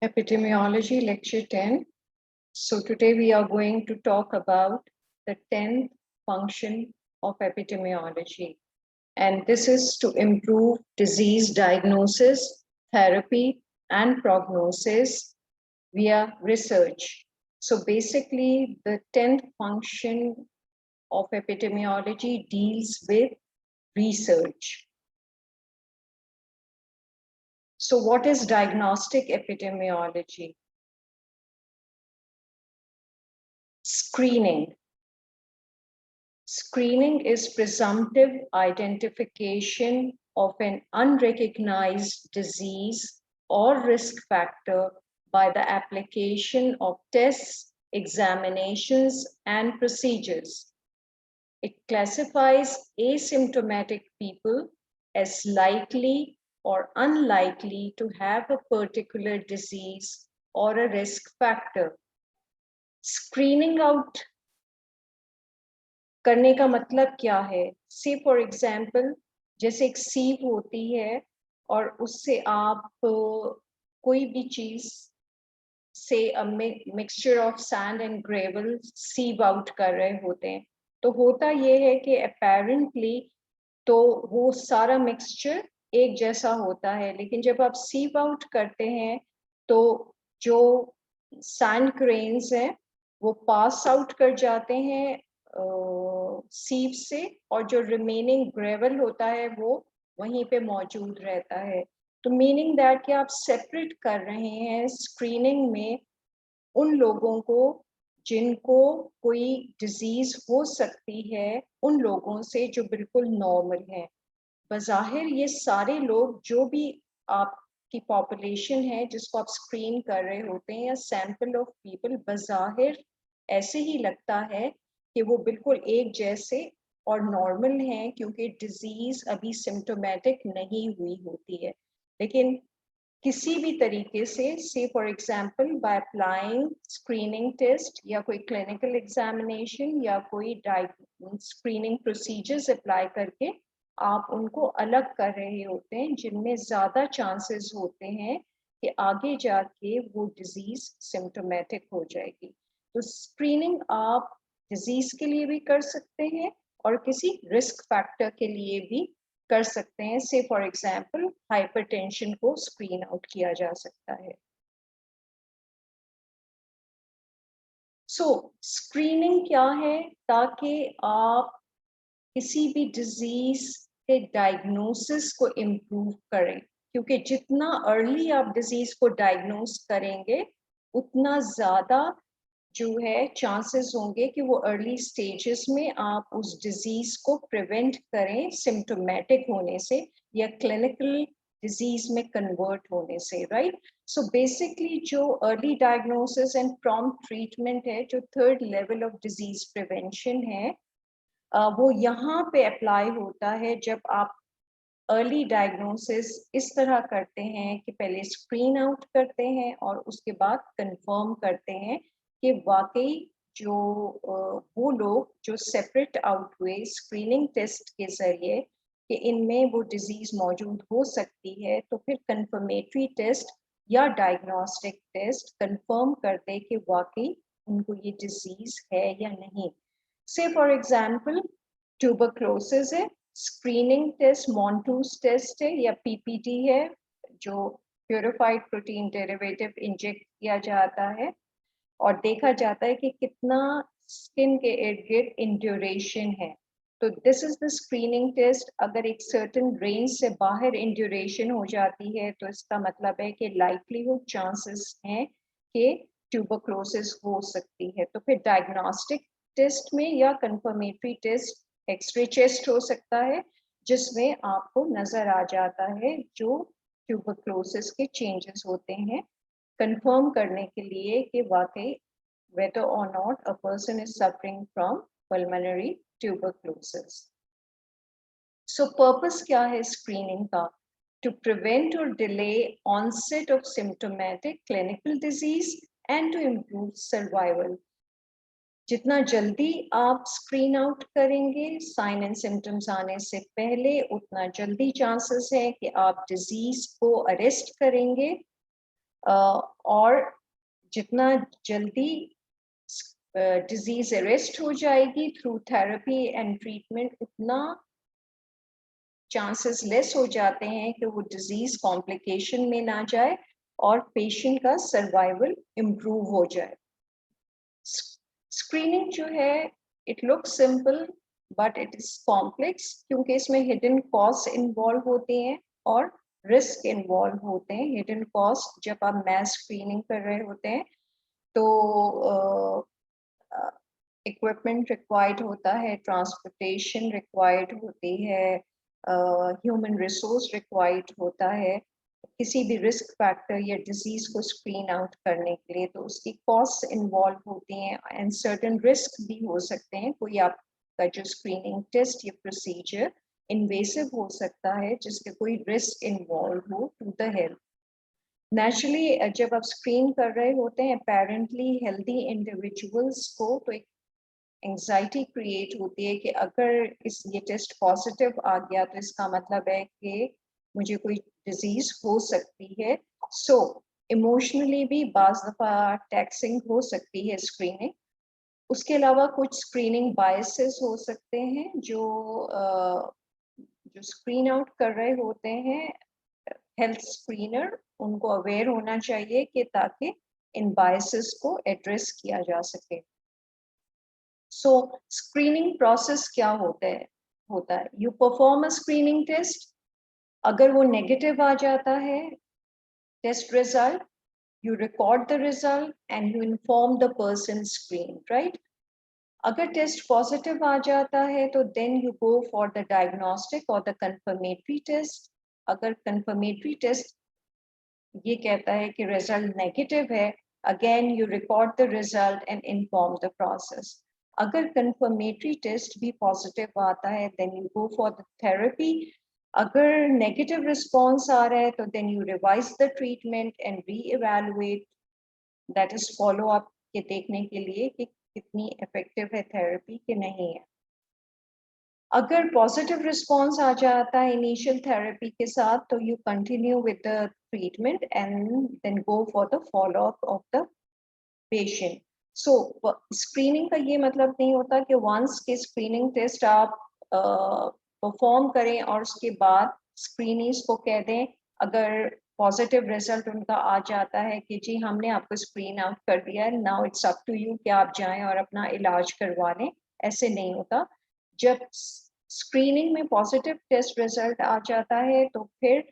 Epidemiology Lecture 10. So today we are going to talk about the 10th function of epidemiology. And this is to improve disease diagnosis, therapy, and prognosis via research. So basically, the 10th function of epidemiology deals with research. So what is diagnostic epidemiology? Screening. Screening is presumptive identification of an unrecognized disease or risk factor by the application of tests, examinations, and procedures. It classifies asymptomatic people as likely or unlikely to have a particular disease or a risk factor. Screening out करने का मतलब क्या है? से for example जैसे एक सीव होती है और उससे आप कोई भी चीज से mixture of sand and gravel sieve out कर रहे होते हैं, तो होता ये है कि अपेरेंटली तो वो सारा मिक्सचर एक जैसा होता है, लेकिन जब आप सीव आउट करते हैं तो जो सैंड ग्रेन्स हैं वो पास आउट कर जाते हैं सीव से, और जो रिमेनिंग ग्रेवल होता है वो वहीं पे मौजूद रहता है. तो मीनिंग दैट कि आप सेपरेट कर रहे हैं स्क्रीनिंग में उन लोगों को जिनको कोई डिजीज हो सकती है उन लोगों से जो बिल्कुल नॉर्मल है. बज़ाहिर ये सारे लोग जो भी आपकी पॉपुलेशन है जिसको आप स्क्रीन कर रहे होते हैं या सैंपल ऑफ पीपल, बज़ाहिर ऐसे ही लगता है कि वो बिल्कुल एक जैसे और नॉर्मल हैं क्योंकि डिजीज अभी सिम्टोमेटिक नहीं हुई होती है. लेकिन किसी भी तरीके से for example by applying screening test या कोई क्लिनिकल एग्जामिनेशन या कोई स्क्रीनिंग प्रोसीजर्स अप्लाई करके आप उनको अलग कर रहे होते हैं जिनमें ज़्यादा चांसेस होते हैं कि आगे जाके वो डिजीज सिम्टोमेटिक हो जाएगी. तो स्क्रीनिंग आप डिजीज के लिए भी कर सकते हैं और किसी रिस्क फैक्टर के लिए भी कर सकते हैं. से फॉर एग्जांपल हाइपरटेंशन को स्क्रीन आउट किया जा सकता है. सो स्क्रीनिंग क्या है? ताकि आप किसी भी डिजीज के डायग्नोसिस को इम्प्रूव करें, क्योंकि जितना अर्ली आप डिजीज को डायग्नोस करेंगे उतना ज़्यादा जो है चांसेस होंगे कि वो अर्ली स्टेजेस में आप उस डिजीज को प्रिवेंट करें सिम्टोमेटिक होने से या क्लिनिकल डिजीज में कन्वर्ट होने से, राइट? सो बेसिकली जो early diagnosis and prompt treatment है, जो third level of disease prevention है, वो यहाँ पे अप्लाई होता है जब आप अर्ली डायग्नोसिस इस तरह करते हैं कि पहले स्क्रीन आउट करते हैं और उसके बाद कंफर्म करते हैं कि वाकई जो वो लोग जो सेपरेट आउट हुए स्क्रीनिंग टेस्ट के जरिए कि इनमें वो डिजीज मौजूद हो सकती है, तो फिर कंफर्मेटरी टेस्ट या डायग्नोस्टिक टेस्ट कंफर्म करते कि वाकई उनको ये डिजीज है या नहीं. से फॉर एग्जांपल ट्यूबरक्लोसिस है, स्क्रीनिंग टेस्ट मॉन्टूस टेस्ट है या पीपीटी है, जो प्यूरिफाइड प्रोटीन डेरिवेटिव इंजेक्ट किया जाता है और देखा जाता है कि कितना स्किन के इर्द गिर्द इंड्यूरेशन है. तो this is the screening test. अगर एक सर्टेन रेंज से बाहर इंड्यूरेशन हो जाती है तो इसका मतलब है कि लाइकलीहुड चांसेस हैं कि ट्यूबरक्लोसिस हो सकती है. तो फिर डायग्नोस्टिक टेस्ट में या कंफर्मेटरी टेस्ट एक्सरे चेस्ट हो सकता है जिसमें आपको नजर आ जाता है जो ट्यूबरक्लोसिस के चेंजेस होते हैं, कंफर्म करने के लिए कि वाकई whether or not a person is suffering from pulmonary tuberculosis. So purpose क्या है स्क्रीनिंग का? To prevent or delay onset of symptomatic clinical disease and to improve survival. जितना जल्दी आप स्क्रीन आउट करेंगे साइन एंड सिम्टम्स आने से पहले, उतना जल्दी चांसेस है कि आप डिजीज को अरेस्ट करेंगे। और जितना जल्दी डिजीज अरेस्ट हो जाएगी थ्रू थेरेपी एंड ट्रीटमेंट, उतना चांसेस लेस हो जाते हैं कि वो डिजीज कॉम्प्लिकेशन में ना जाए और पेशेंट का सर्वाइवल इम्प्रूव हो जाए। स्क्रीनिंग जो है, it look simple but it is complex, क्योंकि इसमें हिडन कॉस्ट इन्वॉल्व होते हैं और रिस्क इन्वॉल्व होते हैं। हिडन कॉस्ट, जब आप मैस स्क्रीनिंग कर रहे होते हैं तो इक्विपमेंट रिक्वायर्ड होता है, ट्रांसपोर्टेशन रिक्वायर्ड होती है, ह्यूमन रिसोर्स रिक्वायर्ड होता है किसी भी रिस्क फैक्टर या डिजीज को स्क्रीन आउट करने के लिए, तो उसकी कॉस्ट इन्वॉल्व होती हैं एंड सर्टेन रिस्क भी हो सकते हैं। कोई आपका जो स्क्रीनिंग टेस्ट या प्रोसीजर इन्वेसिव हो सकता है जिसके कोई रिस्क इन्वॉल्व हो टू द हेल्थ। नेचुरली जब आप स्क्रीन कर रहे होते हैं अपेरेंटली हेल्दी इंडिविजुअल्स को, तो एक एंजाइटी क्रिएट होती है कि अगर ये टेस्ट पॉजिटिव आ गया तो इसका मतलब है कि मुझे कोई डिजीज हो सकती है। सो इमोशनली भी बाज दफा टैक्सिंग हो सकती है स्क्रीनिंग। उसके अलावा कुछ स्क्रीनिंग बायसेस हो सकते हैं जो स्क्रीन आउट कर रहे होते हैं हेल्थ स्क्रीनर, उनको अवेयर होना चाहिए कि ताकि इन बायसेस को एड्रेस किया जा सके। सो स्क्रीनिंग प्रोसेस क्या होता है you perform a screening test. अगर वो नेगेटिव आ जाता है test result, you record the result and you inform the person screened, right? अगर टेस्ट पॉजिटिव आ जाता है तो then you go for the diagnostic और द कंफर्मेटरी टेस्ट। अगर कंफर्मेटरी टेस्ट ये कहता है कि रिजल्ट नेगेटिव है, again you record the result and inform the process. अगर कंफर्मेटरी टेस्ट भी पॉजिटिव आता है then you go for the therapy. अगर नेगेटिव रिस्पॉन्स आ रहा है तो then you revise the treatment and reevaluate, that is follow up के देखने के लिए कि कितनी इफेक्टिव है थेरेपी कि नहीं है। अगर पॉजिटिव रिस्पॉन्स आ जाता है इनिशियल थेरेपी के साथ तो you continue with the treatment and then go for the follow up of the patient. So screening का ये मतलब नहीं होता कि वंस के स्क्रीनिंग टेस्ट आप परफॉर्म करें और उसके बाद स्क्रीनीज को कह दें, अगर पॉजिटिव रिजल्ट उनका आ जाता है कि जी हमने आपको स्क्रीन आउट कर दिया है, now it's up to you कि आप जाएं और अपना इलाज करवा लें। ऐसे नहीं होता। जब स्क्रीनिंग में पॉजिटिव टेस्ट रिजल्ट आ जाता है तो फिर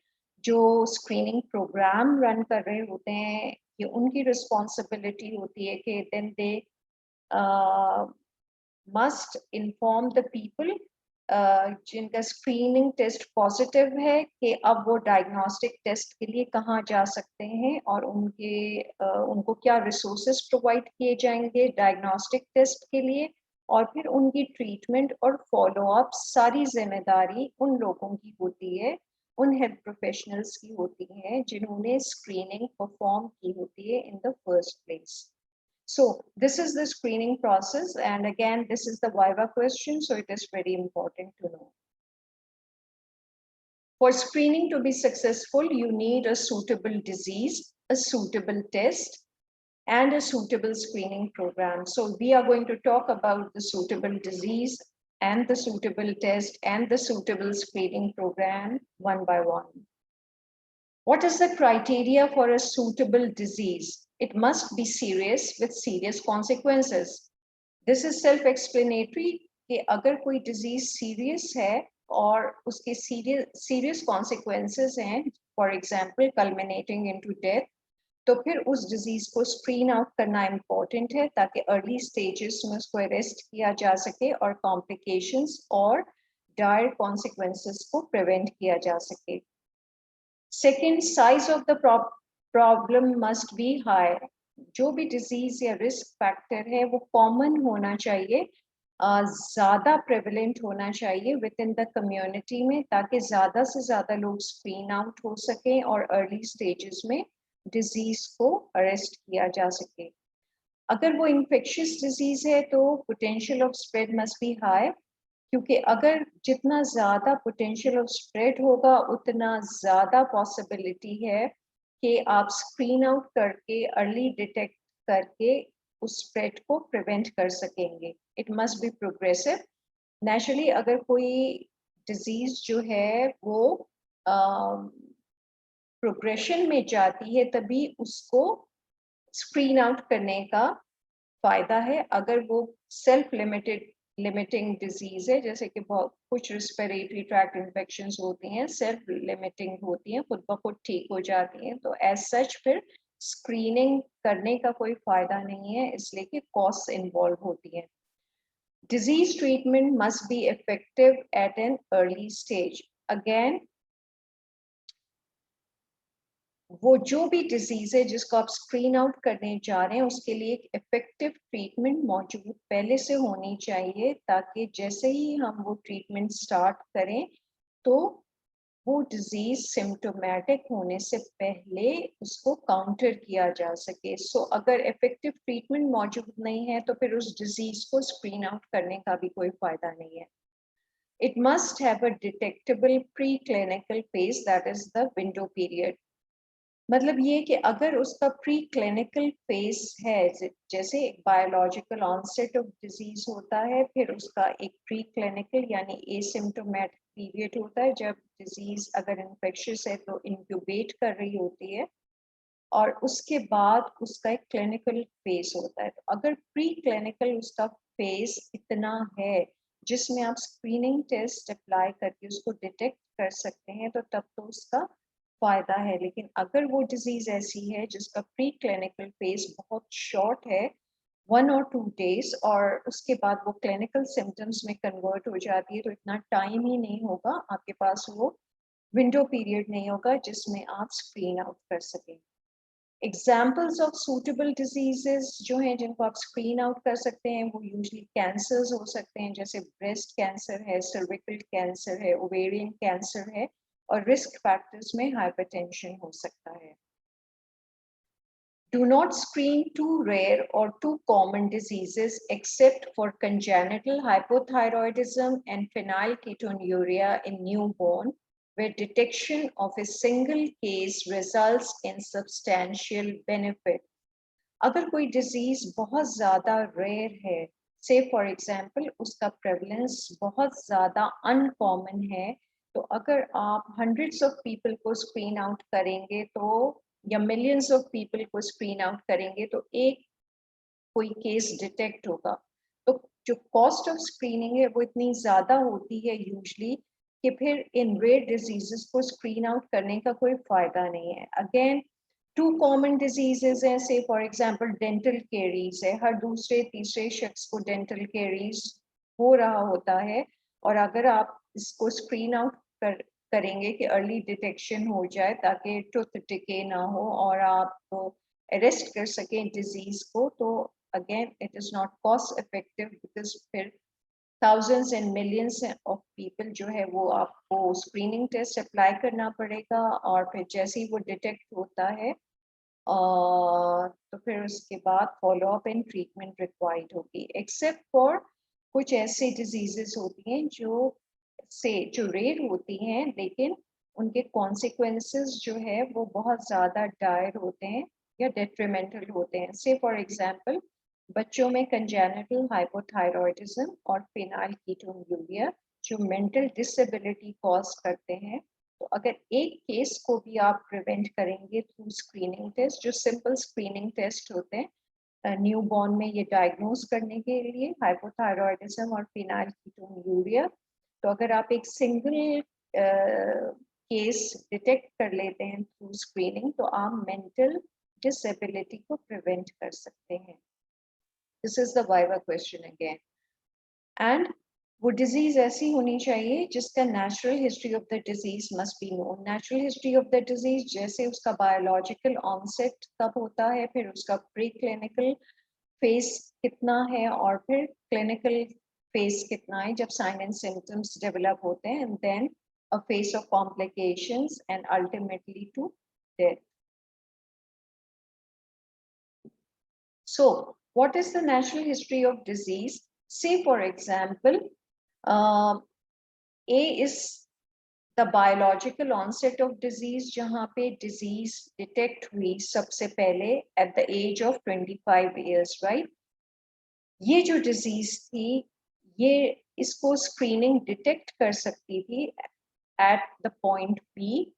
जो स्क्रीनिंग प्रोग्राम रन कर रहे होते हैं ये उनकी रिस्पॉन्सिबिलिटी होती है कि then they must inform the people जिनका स्क्रीनिंग टेस्ट पॉजिटिव है कि अब वो डायग्नोस्टिक टेस्ट के लिए कहाँ जा सकते हैं और उनको क्या रिसोर्सेज प्रोवाइड किए जाएंगे डायग्नोस्टिक टेस्ट के लिए, और फिर उनकी ट्रीटमेंट और फॉलो अप सारी जिम्मेदारी उन लोगों की होती है, उन हेल्थ प्रोफेशनल्स की होती है जिन्होंने स्क्रीनिंग परफॉर्म की होती है in the first place. So this is the screening process, and again this is the Viva question, so it is very important to know. For screening to be successful, you need a suitable disease, a suitable test, and a suitable screening program. So we are going to talk about the suitable disease and the suitable test and the suitable screening program one by one. What is the criteria for a suitable disease? It must be serious with serious consequences. This is self-explanatory कि अगर कोई disease serious है और उसके serious consequences हैं, for example culminating into death, तो फिर उस disease को screen out करना important है ताकि early stages में उसको arrest किया जा सके और complications और dire consequences को prevent किया जा सके. Second, size of the problem must be high. जो भी डिजीज या रिस्क फैक्टर है वो कॉमन होना चाहिए, ज्यादा प्रेवलेंट होना चाहिए विद इन द कम्युनिटी में, ताकि ज्यादा से ज्यादा लोग स्क्रीन आउट हो सके और अर्ली स्टेजेस में डिजीज को अरेस्ट किया जा सके. अगर वो इन्फेक्शियस डिजीज है तो potential of spread must be high, क्योंकि अगर जितना ज़्यादा पोटेंशियल ऑफ स्प्रेड होगा उतना ज़्यादा पॉसिबिलिटी है कि आप स्क्रीन आउट करके अर्ली डिटेक्ट करके उस स्प्रेड को प्रिवेंट कर सकेंगे। It must be progressive. Naturally अगर कोई डिजीज जो है वो प्रोग्रेशन में जाती है तभी उसको स्क्रीन आउट करने का फायदा है। अगर वो सेल्फ लिमिटिंग डिजीज है, जैसे कि बहुत कुछ रिस्पिरेटरी ट्रैक्ट इन्फेक्शंस होती हैं, सेल्फ लिमिटिंग होती हैं, खुद ब खुद ठीक हो जाती हैं, तो एज सच फिर स्क्रीनिंग करने का कोई फायदा नहीं है, इसलिए कि कॉस्ट इन्वॉल्व होती है। Disease treatment must be effective eight an early stage. Again, वो जो भी डिजीज है जिसको आप स्क्रीन आउट करने जा रहे हैं उसके लिए एक इफेक्टिव ट्रीटमेंट मौजूद पहले से होनी चाहिए, ताकि जैसे ही हम वो ट्रीटमेंट स्टार्ट करें तो वो डिजीज सिम्टोमेटिक होने से पहले उसको काउंटर किया जा सके। सो अगर इफेक्टिव ट्रीटमेंट मौजूद नहीं है तो फिर उस डिजीज को स्क्रीन आउट करने का भी कोई फायदा नहीं है। It must have a detectable preclinical phase, that is the window period. मतलब ये कि अगर उसका प्री क्लिनिकल फेज है, जैसे बायोलॉजिकल ऑनसेट ऑफ डिजीज होता है, फिर उसका एक प्री क्लिनिकल यानी एसिम्प्टोमेटिक पीरियड होता है, जब डिजीज अगर इन्फेक्शियस है तो इंक्यूबेट कर रही होती है, और उसके बाद उसका एक क्लिनिकल फेज होता है। तो अगर प्री क्लिनिकल उसका फेज इतना है जिसमें आप स्क्रीनिंग टेस्ट अप्लाई करके उसको डिटेक्ट कर सकते हैं, तो तब तो उसका फायदा है। लेकिन अगर वो डिजीज ऐसी है जिसका प्री क्लिनिकल फेज बहुत शॉर्ट है, 1 or 2 days, और उसके बाद वो क्लिनिकल सिम्टम्स में कन्वर्ट हो जाती है, तो इतना टाइम ही नहीं होगा आपके पास, वो विंडो पीरियड नहीं होगा जिसमें आप स्क्रीन आउट कर सकें। एग्जाम्पल्स ऑफ सूटेबल डिजीजेस जो हैं जिनको आप स्क्रीन आउट कर सकते हैं वो यूजली कैंसर्स हो सकते हैं, जैसे ब्रेस्ट कैंसर है, सर्विकल कैंसर है, ओवेरियन कैंसर है, और रिस्क फैक्टर्स में हाइपरटेंशन हो सकता है। Do not screen too rare or too common diseases except for congenital hypothyroidism and phenylketonuria in newborn, where detection of a single case results in substantial benefit. अगर कोई disease बहुत ज्यादा rare है, से फॉर एग्जांपल उसका prevalence बहुत ज्यादा uncommon है, तो अगर आप हंड्रेड्स ऑफ पीपल को स्क्रीन आउट करेंगे तो, या मिलियंस ऑफ पीपल को स्क्रीन आउट करेंगे तो एक कोई केस डिटेक्ट होगा। तो जो कॉस्ट ऑफ स्क्रीनिंग है वो इतनी ज्यादा होती है यूजली कि फिर इन रेयर डिजीजेस को स्क्रीन आउट करने का कोई फायदा नहीं है। अगेन, टू कॉमन डिजीजेस हैं, से फॉर एग्जांपल डेंटल केरीज है, हर दूसरे तीसरे शख्स को डेंटल केरीज हो रहा होता है, और अगर आप इसको स्क्रीन आउट करेंगे कि अर्ली डिटेक्शन हो जाए ताकि टूथ डिके ना हो और आप अरेस्ट कर सकें डिजीज को, तो again it is not cost effective, because फिर thousands and millions of people जो है वो आपको स्क्रीनिंग टेस्ट अप्लाई करना पड़ेगा, और फिर जैसे ही वो डिटेक्ट होता है तो फिर उसके बाद follow up and treatment required होगी। एक्सेप्ट फॉर कुछ ऐसे डिजीजेस होती हैं जो रेयर होती हैं, लेकिन उनके कॉन्सिक्वेंसेस जो है वो बहुत ज़्यादा डायर होते हैं या डेट्रीमेंटल होते हैं। से फॉर एग्जांपल बच्चों में कंजेनिटल हाइपोथायरॉयडिज्म और फेनाइलकीटोन्यूरिया जो मेंटल डिसेबिलिटी कॉज करते हैं, तो अगर एक केस को भी आप प्रिवेंट करेंगे थ्रू स्क्रीनिंग टेस्ट, जो सिंपल स्क्रीनिंग टेस्ट होते हैं न्यूबॉर्न में ये डायग्नोज करने के लिए हाइपोथायरॉयडिज्म और फेनाइलकीटोन्यूरिया, तो अगर आप एक सिंगल केस डिटेक्ट कर लेते हैं थ्रू स्क्रीनिंग तो आप मेंटल डिसेबिलिटी को प्रिवेंट कर सकते हैं। This is the viva question again. And वो डिजीज ऐसी होनी चाहिए जिसका natural history of the disease must be known. Natural history of the disease जैसे उसका बायोलॉजिकल ऑनसेट कब होता है, फिर उसका प्री क्लिनिकल फेज कितना है, और फिर क्लिनिकल फेज कितना है जब साइन एंड सिम्टम्स डेवलप होते हैं, and then a phase of complications and ultimately to death. So what is the natural history of disease? Say for example, A is the biological onset of disease, जहाँ पे disease detect हुई सबसे पहले at the age of 25 years, right? ये जो disease थी, ये इसको screening detect कर सकती थी at the point B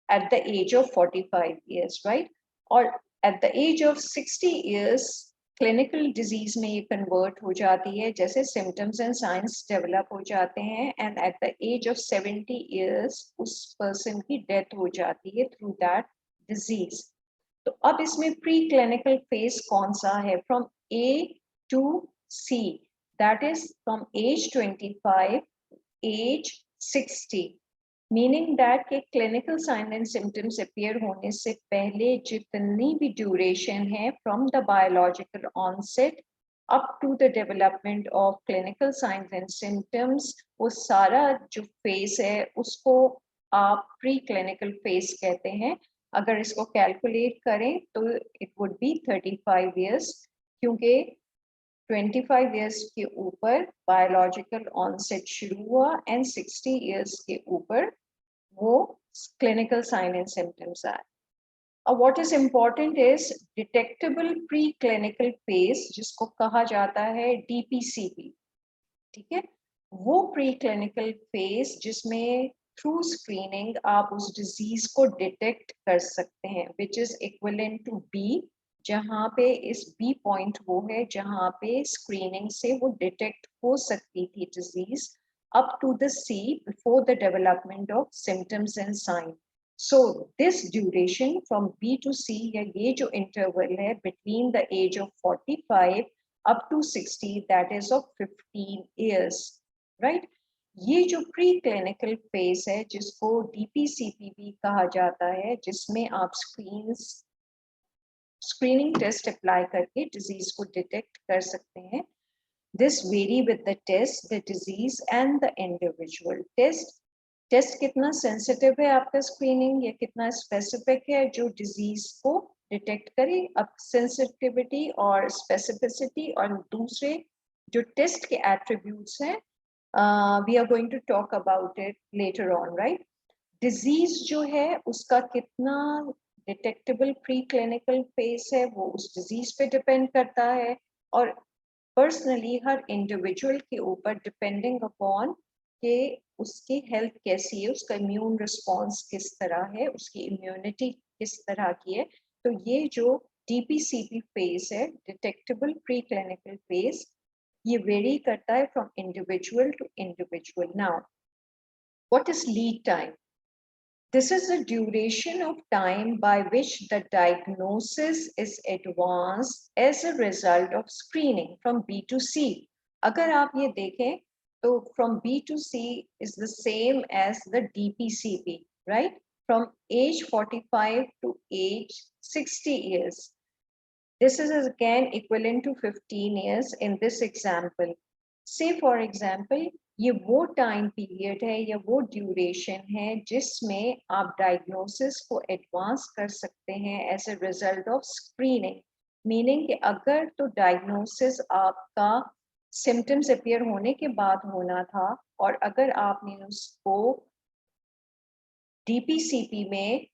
at the age of 45 years, right? Or at the age of 60 years, clinical disease में ये convert हो जाती है, जैसे symptoms and signs develop हो जाते हैं, and at the age of 70 years, उस person की death हो जाती है through that disease. तो अब इसमें preclinical phase कौन सा है? From A to C, that is from age 25, age 60. Meaning that के clinical sign and symptoms appear होने से पहले जितनी भी ड्यूरेशन है from the biological onset up to the development of clinical science and symptoms, वो सारा जो फेज है उसको आप प्री क्लिनिकल फेज कहते हैं. अगर इसको कैलकुलेट करें तो इट वुड बी 35 इयर्स, क्योंकि 25 इयर्स के ऊपर बायोलॉजिकल ऑनसेट शुरू हुआ एंड 60 इयर्स के ऊपर वो clinical sign and symptoms are. What is important is detectable preclinical phase, जिसको कहा जाता है DPCP. ठीक है, वो preclinical phase जिसमें through screening आप उस disease को detect कर सकते हैं, which is equivalent to B, जहाँ पे इस B point वो है जहाँ पे screening से वो detect हो सकती थी disease up to the C before the development of symptoms and signs. So this duration from B to C, या ये जो interval है between the age of 45 up to 60, that is of 15 years, right? ये जो preclinical phase है जिसको DPCP भी कहा जाता है, जिसमें आप screening test apply करके disease को detect कर सकते हैं. This vary with the test, the disease and the individual. Test कितना sensitive है आपका screening, या कितना specific है जो disease को detect करे. अब sensitivity और specificity और दूसरे जो test के attributes हैं, we are going to talk about it later on, right? Disease जो है उसका कितना detectable preclinical phase है वो उस disease पे depend करता है, और पर्सनली हर इंडिविजुअल के ऊपर डिपेंडिंग अपॉन कि उसकी हेल्थ कैसी है, उसका इम्यून रिस्पॉन्स किस तरह है, उसकी इम्यूनिटी किस तरह की है. तो ये जो DPCP फेज है, डिटेक्टेबल प्री क्लिनिकल फेज, ये वेरी करता है from individual to individual. Now what is lead time? This is the duration of time by which the diagnosis is advanced as a result of screening from B to C. अगर आप ये देखें तो from B to C is the same as the DPCP, right? From age 45 to age 60 years. This is again equivalent to 15 years in this example. Say for example, ये वो time period है या वो ड्यूरेशन है जिसमें आप diagnosis को advance कर सकते हैं as a result of screening. Meaning कि अगर तो डायग्नोसिस आपका सिम्टम्स अपीयर होने के बाद होना था, और अगर आपने उसको DPCP में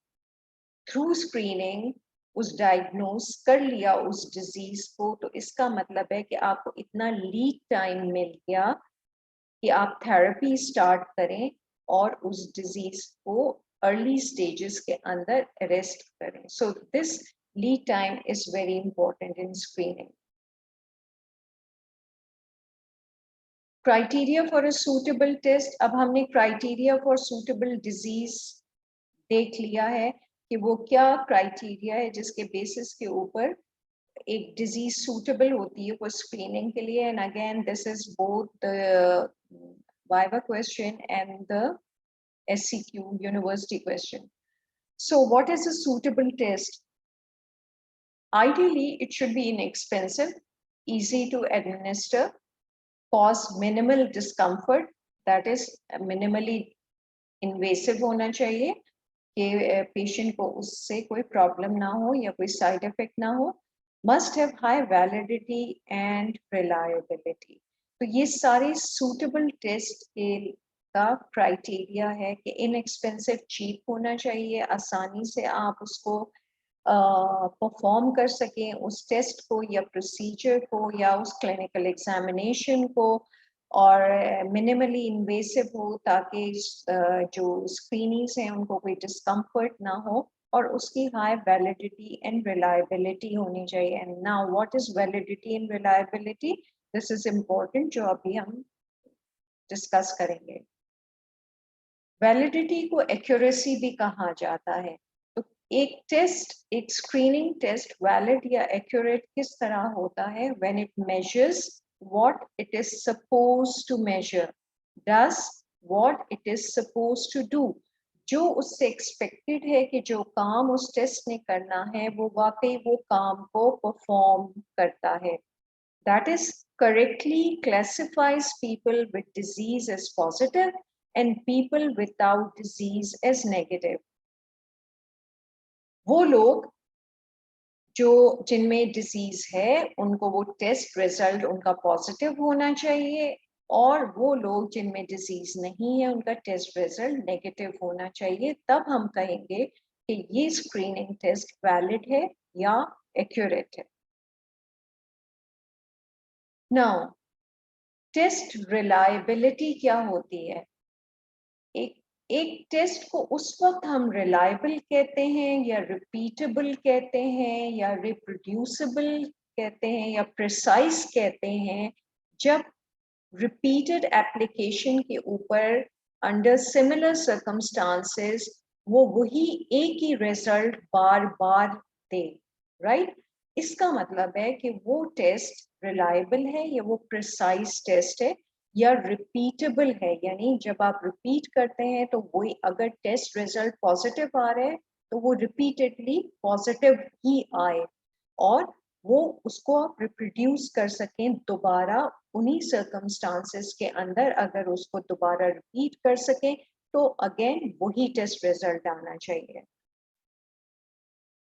थ्रू स्क्रीनिंग उस डायग्नोस कर लिया उस डिजीज को, तो इसका मतलब है कि आपको इतना लीड टाइम मिल गया कि आप थेरेपी स्टार्ट करें और उस डिजीज को अर्ली स्टेजेस के अंदर अरेस्ट करें. So this lead time is very important in screening. Criteria for a suitable test. अब हमने क्राइटेरिया फॉर सूटेबल डिजीज देख लिया है कि वो क्या क्राइटेरिया है जिसके बेसिस के ऊपर एक डिजीज सूटेबल होती है वो स्क्रीनिंग के लिए. And again this is both the viva question and the SCQ university question. So what is a suitable test? Ideally it should be inexpensive, easy to administer, cause minimal discomfort, that is minimally invasive होना चाहिए कि patient को उससे कोई problem ना हो या कोई साइड इफेक्ट ना हो. must have high validity and reliability. तो ये सारे suitable टेस्ट के का क्राइटेरिया है कि इनएक्सपेंसिव चीप होना चाहिए, आसानी से आप उसको परफॉर्म कर सकें उस टेस्ट को या प्रोसीजर को या उस क्लिनिकल एग्जामिनेशन को, और मिनिमली इन्वेसिव हो ताकि जो स्क्रीनिंग्स हैं उनको कोई डिस्कम्फर्ट ना हो, और उसकी हाई वैलिडिटी एंड रिलायबिलिटी होनी चाहिए. And now what is validity and reliability, this is important जो अभी हम डिस्कस करेंगे. वैलिडिटी को एक्यूरेसी भी कहा जाता है. तो एक टेस्ट, एक स्क्रीनिंग टेस्ट वैलिड या एक्यूरेट किस तरह होता है? When it measures what it is supposed to measure, does what it is supposed to do. जो उससे एक्सपेक्टेड है कि जो काम उस टेस्ट ने करना है वो वाकई वो काम को परफॉर्म करता है. That is correctly classifies people with disease as positive and people without disease as negative. वो लोग जो जिनमें डिजीज है उनको वो टेस्ट रिजल्ट उनका पॉजिटिव होना चाहिए, और वो लोग जिनमें डिजीज नहीं है उनका टेस्ट रिजल्ट नेगेटिव होना चाहिए. तब हम कहेंगे कि ये स्क्रीनिंग टेस्ट वैलिड है या एक्यूरेट है. नाउ टेस्ट रिलायबिलिटी क्या होती है? एक टेस्ट को उस वक्त हम रिलायबल कहते हैं या रिपीटेबल कहते हैं या रिप्रोड्यूसिबल कहते हैं या प्रिसाइज कहते हैं जब रिपीटेड एप्लीकेशन के ऊपर अंडर सिमिलर सर्कमस्टांसेस वो वही एक ही रिजल्ट बार बार दे. राइट? इसका मतलब है कि वो टेस्ट रिलायबल है या वो प्रिसाइज टेस्ट है या रिपीटेबल है. यानी जब आप रिपीट करते हैं तो वही, अगर टेस्ट रिजल्ट पॉजिटिव आ रहे हैं तो वो रिपीटेडली पॉजिटिव ही आए, और वो उसको आप रिप्रोड्यूस कर सकें दोबारा उन्हीं सर्कमस्टांसेस के अंदर. अगर उसको दोबारा रिपीट कर सकें तो अगेन वही टेस्ट रिजल्ट आना चाहिए.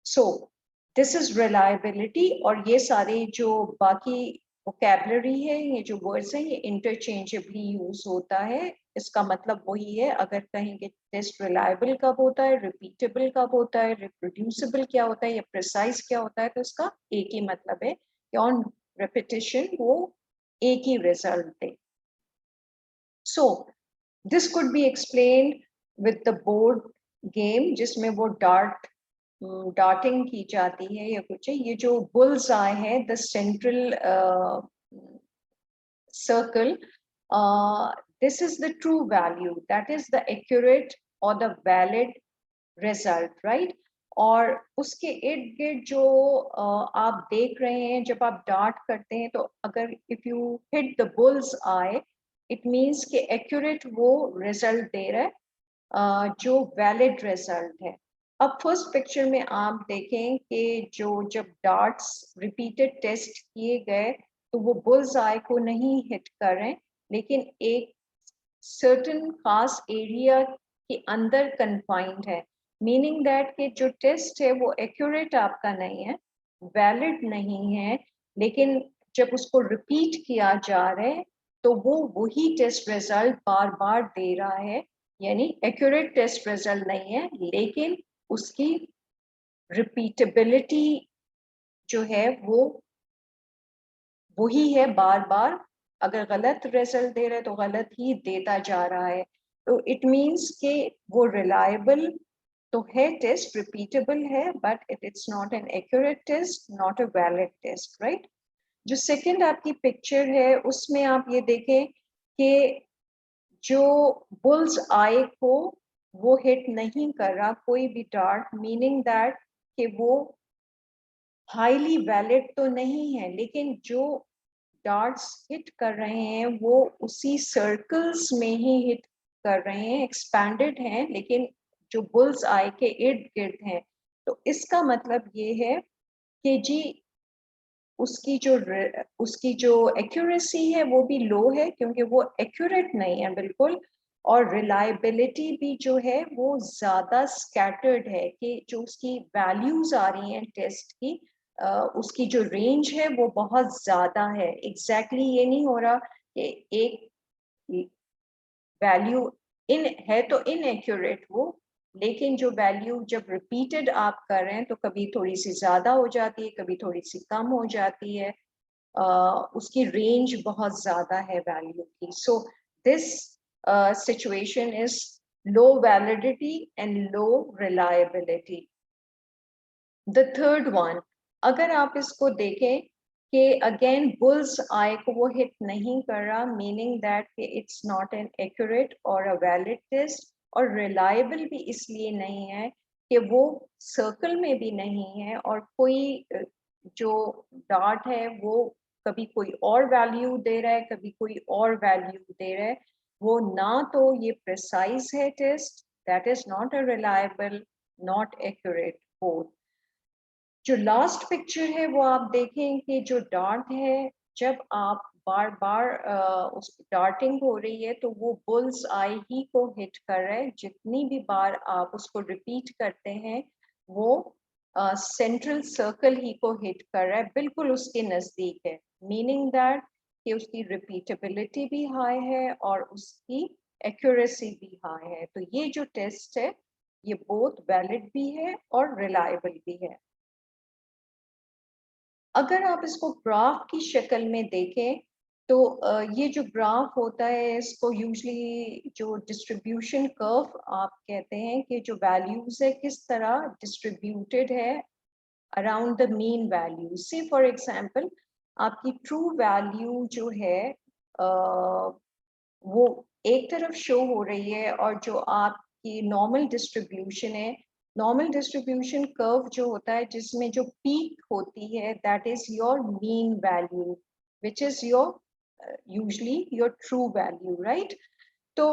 So this is reliability. और ये सारे जो बाकी वोकैबुलरी है, ये जो वर्ड्स हैं, ये इंटरचेंजेबली यूज होता है. इसका मतलब वही है. अगर कहेंगे टेस्ट रिलायबल कब होता है, रिपीटेबल कब होता है, रिप्रोड्यूसिबल क्या होता है या प्रिसाइज क्या होता है, तो इसका एक ही मतलब है कि ऑन रेपिटेशन वो एक ही रिजल्ट दे. So this could be explained with the board game जिसमें वो डार्टिंग की जाती है या कुछ है. ये जो बुल्स आए हैं, the central circle, this is the true value, that is the accurate or the valid result, right? और उसके इर्द गिर्द जो आप देख रहे हैं जब आप डार्ट करते हैं, तो अगर if you hit the bulls I, it means कि एक्यूरेट वो रिजल्ट दे रहा है जो वैलिड रिजल्ट है. अब फर्स्ट पिक्चर में आप देखें कि जो जब डार्ट्स रिपीटेड टेस्ट किए गए तो वो बुल्स आई को नहीं हिट कर रहे, लेकिन एक सर्टेन खास एरिया के अंदर कन्फाइंड है. मीनिंग दैट कि जो टेस्ट है वो एक्यूरेट आपका नहीं है, वैलिड नहीं है, लेकिन जब उसको रिपीट किया जा रहा है तो वो वही टेस्ट रिजल्ट बार बार दे रहा है. यानी एक्यूरेट टेस्ट रिजल्ट नहीं है, लेकिन उसकी रिपीटेबिलिटी जो है वो वही है. बार बार अगर गलत रिजल्ट दे रहे हैं तो गलत ही देता जा रहा है. तो इट मीन्स कि वो रिलायबल तो है, टेस्ट रिपीटेबल है, but it's not an accurate test, not a valid test. Right? जो सेकंड आपकी पिक्चर है उसमें आप ये देखें कि जो बुल्स आई को वो हिट नहीं कर रहा कोई भी डार्ट, मीनिंग दैट कि वो हाईली वैलिड तो नहीं है, लेकिन जो डार्ट्स हिट कर रहे हैं वो उसी सर्कल्स में ही हिट कर रहे हैं, एक्सपैंडेड हैं, लेकिन जो बुल्स आई के इर्द गिर्द हैं. तो इसका मतलब ये है कि जी उसकी जो एक्यूरेसी है वो भी लो है क्योंकि वो एक्यूरेट नहीं है बिल्कुल, और रिलायबिलिटी भी जो है वो ज्यादा स्कैटर्ड है कि जो उसकी वैल्यूज आ रही हैं टेस्ट की उसकी जो रेंज है वो बहुत ज्यादा है। एग्जैक्टली ये नहीं हो रहा कि एक वैल्यू इन है तो इनएक्यूरेट वो, लेकिन जो वैल्यू जब रिपीटेड आप कर रहे हैं तो कभी थोड़ी सी ज्यादा हो जाती है, कभी थोड़ी सी कम हो जाती है। उसकी रेंज बहुत ज्यादा है वैल्यू की। So this situation is low validity and low reliability. The third one, अगर आप इसको देखें कि अगेन बुल्स आई को वो हिट नहीं कर रहा, meaning that it's not an accurate और अ वैलिड टेस्ट, और रिलायबल भी इसलिए नहीं है कि वो सर्कल में भी नहीं है, और कोई जो डार्ट है वो कभी कोई और वैल्यू दे रहा है, कभी कोई और वैल्यू दे रहा है। वो ना तो ये प्रिसाइज है test, that is not a reliable, not accurate both. जो लास्ट पिक्चर है वो आप देखें कि जो डार्ट है, जब आप बार बार उस डार्टिंग हो रही है तो वो बुल्स आई ही को हिट कर रहा है। जितनी भी बार आप उसको रिपीट करते हैं वो सेंट्रल सर्कल ही को हिट कर रहा है, बिल्कुल उसके नजदीक है, मीनिंग दैट कि उसकी रिपीटेबिलिटी भी हाई है और उसकी एक्यूरेसी भी हाई है। तो ये जो टेस्ट है ये बोथ वैलिड भी है और रिलायबल भी है। अगर आप इसको ग्राफ की शक्ल में देखें तो ये जो ग्राफ होता है इसको यूजली जो डिस्ट्रीब्यूशन कर्व आप कहते हैं, कि जो वैल्यूज है किस तरह डिस्ट्रीब्यूटेड है अराउंड द मीन वैल्यू। से फॉर एग्जांपल आपकी ट्रू वैल्यू जो है वो एक तरफ शो हो रही है, और जो आपकी नॉर्मल डिस्ट्रीब्यूशन है, नॉर्मल डिस्ट्रीब्यूशन कर्व जो होता है जिसमें जो पीक होती है that is your mean value which is your usually your true value, right. तो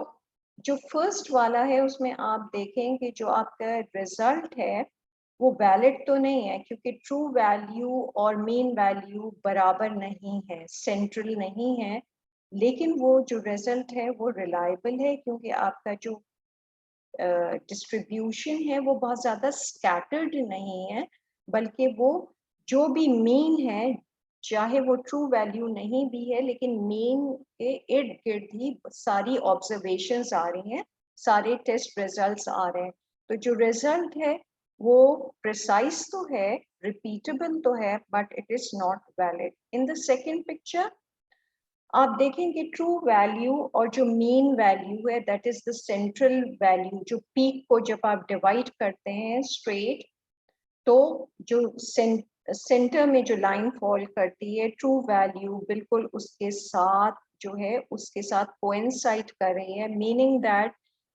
जो फर्स्ट वाला है उसमें आप देखें कि जो आपका रिजल्ट है वो वैलिड तो नहीं है, क्योंकि ट्रू वैल्यू और मीन वैल्यू बराबर नहीं है, सेंट्रल नहीं है। लेकिन वो जो रिजल्ट है वो रिलायबल है, क्योंकि आपका जो डिस्ट्रीब्यूशन है वो बहुत ज़्यादा स्कैटर्ड नहीं है, बल्कि वो जो भी मीन है, चाहे वो ट्रू वैल्यू नहीं भी है, लेकिन मीन के इर्द गिर्द ही सारी ऑब्जर्वेशंस आ रही हैं, सारे टेस्ट रिजल्ट्स आ रहे हैं। तो जो रिजल्ट है वो प्रिसाइज तो है, रिपीटेबल तो है, but it is not valid. In the second picture आप देखेंगे ट्रू वैल्यू और जो मीन वैल्यू है that is the central value, जो पीक को जब आप डिवाइड करते हैं स्ट्रेट, तो जो सेंटर में जो लाइन फॉल करती है ट्रू वैल्यू बिल्कुल उसके साथ जो है उसके साथ कोइंसाइड कर रही है, मीनिंग दैट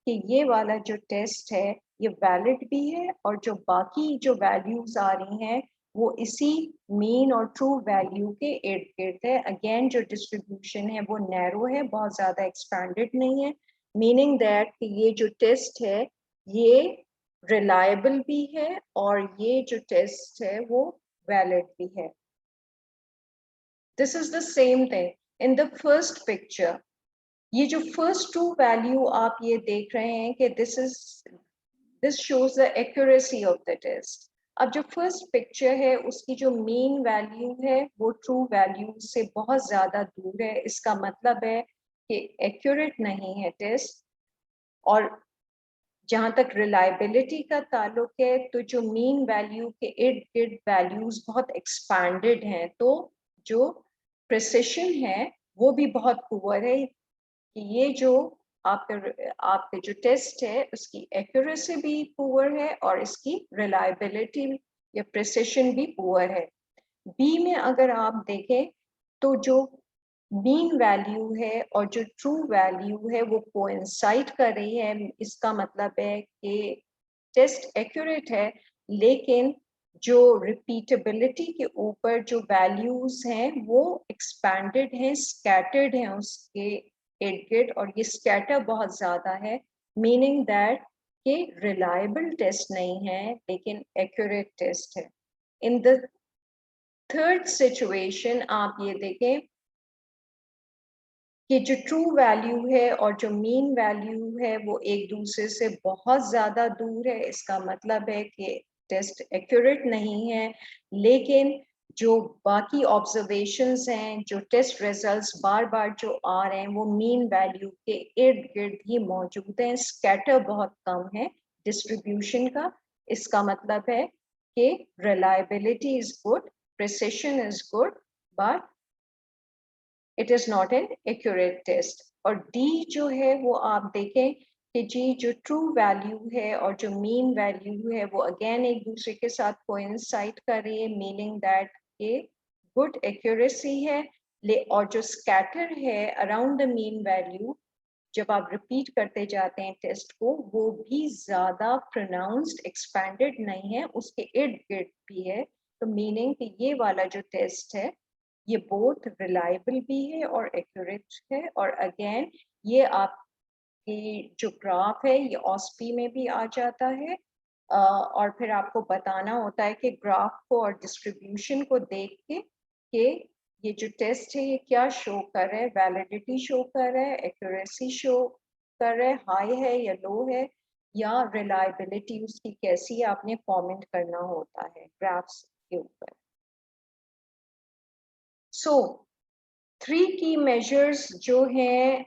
कि ये वाला जो टेस्ट है ये वैलिड भी है, और जो बाकी जो वैल्यूज आ रही हैं वो इसी मीन और ट्रू वैल्यू के इर्द गिर्द है। अगेन जो डिस्ट्रीब्यूशन है वो नैरो है, बहुत ज्यादा एक्सपैंडेड नहीं है, मीनिंग दैट कि ये जो टेस्ट है ये रिलायबल भी है और ये जो टेस्ट है वो वैलिड भी है। This is the same thing in the first picture. ये जो फर्स्ट ट्रू वैल्यू आप ये देख रहे हैं कि this shows the accuracy of the test. अब जो फर्स्ट पिक्चर है उसकी जो मीन वैल्यू है वो ट्रू वैल्यू से बहुत ज्यादा दूर है, इसका मतलब है कि एक्यूरेट नहीं है टेस्ट। और जहाँ तक रिलायबिलिटी का ताल्लुक है तो जो मीन वैल्यू के इर्द गिर्द वैल्यूज बहुत एक्सपैंडेड हैं, तो जो प्रिसिशन है वो भी बहुत पुअर है, कि ये जो आपके जो टेस्ट है उसकी एक्यूरेसी भी पुअर है और इसकी रिलायबिलिटी या प्रिसिशन भी पुअर है। बी में अगर आप देखें तो जो मीन वैल्यू है और जो ट्रू वैल्यू है वो कोइंसाइड कर रही है, इसका मतलब है कि टेस्ट एक्यूरेट है, लेकिन जो रिपीटेबिलिटी के ऊपर जो वैल्यूज हैं वो एक्सपैंडेड हैं, स्कैटर्ड हैं उसके इर्द गिर्द, और ये स्कैटर बहुत ज्यादा है, मीनिंग दैट कि रिलायबल टेस्ट नहीं है लेकिन एक्यूरेट टेस्ट है। इन द थर्ड सिचुएशन आप ये देखें कि जो ट्रू वैल्यू है और जो मीन वैल्यू है वो एक दूसरे से बहुत ज्यादा दूर है, इसका मतलब है कि टेस्ट एक्यूरेट नहीं है, लेकिन जो बाकी ऑब्जर्वेशंस हैं, जो टेस्ट रिजल्ट्स बार बार जो आ रहे हैं वो मीन वैल्यू के इर्द गिर्द ही मौजूद हैं, स्कैटर बहुत कम है डिस्ट्रीब्यूशन का। इसका मतलब है कि reliability is good, precision is good, but it is not an accurate test. और डी जो है वो आप देखें कि जी जो ट्रू वैल्यू है और जो मीन वैल्यू है वो अगेन एक दूसरे के साथ कोइंसाइड कर रही है, मीनिंग दैट ये गुड एक्यूरेसी है। और जो स्कैटर है अराउंड द मीन वैल्यू, जब आप रिपीट करते जाते हैं टेस्ट को, वो भी ज्यादा प्रोनाउंस्ड एक्सपैंडेड नहीं है, उसके इर्द गिर्द भी है। तो मीनिंग कि ये वाला जो टेस्ट है ये बोथ रिलायबल भी है और एक्यूरेट है। और अगेन ये आपकी जो ग्राफ है ये ऑस्पी में भी आ जाता है, और फिर आपको बताना होता है कि ग्राफ को और डिस्ट्रीब्यूशन को देख के कि ये जो टेस्ट है ये क्या शो कर रहा है, वैलिडिटी शो कर रहा है, एक्यूरेसी शो कर रहा है, हाई है या लो है, या रिलायबिलिटी उसकी कैसी है, आपने कमेंट करना होता है ग्राफ्स के ऊपर। सो 3 की मेजर्स जो हैं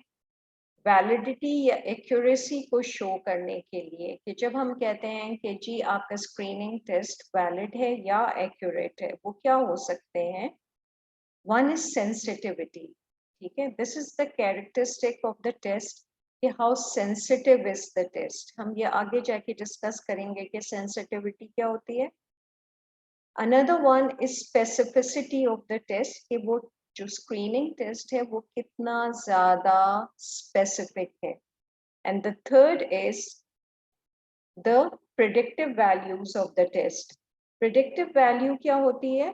वैलिडिटी या एक्यूरेसी को शो करने के लिए, कि जब हम कहते हैं कि जी आपका स्क्रीनिंग टेस्ट वैलिड है या एक्यूरेट है, वो क्या हो सकते हैं। वन इज सेंसिटिविटी, ठीक है, this is the characteristic of the test कि how sensitive is the test. हम ये आगे जाके डिस्कस करेंगे कि सेंसिटिविटी क्या होती है। Another one is specificity of the test, कि वो जो स्क्रीनिंग टेस्ट है वो कितना ज्यादा स्पेसिफिक है। And the third is the predictive values of the test. Predictive value क्या होती है,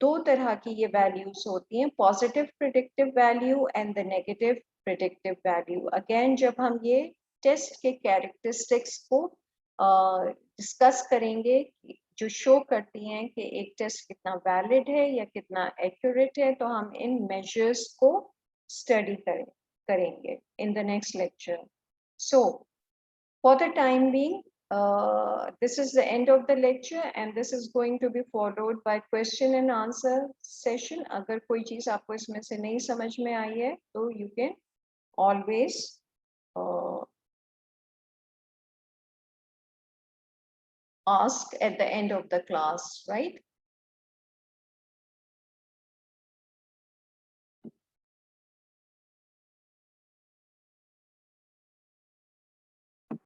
दो तरह की ये वैल्यूज होती हैं, positive predictive value and the negative predictive value. Again जब हम ये टेस्ट के कैरेक्टरिस्टिक्स को डिस्कस करेंगे जो शो करती हैं कि एक टेस्ट कितना वैलिड है या कितना एक्यूरेट है, तो हम इन मेजर्स को स्टडी करेंगे in the next lecture. So for the time being, this is the end of the lecture and this is going to be followed by question and answer session. अगर कोई चीज आपको इसमें से नहीं समझ में आई है तो you can always ask at the end of the class, right?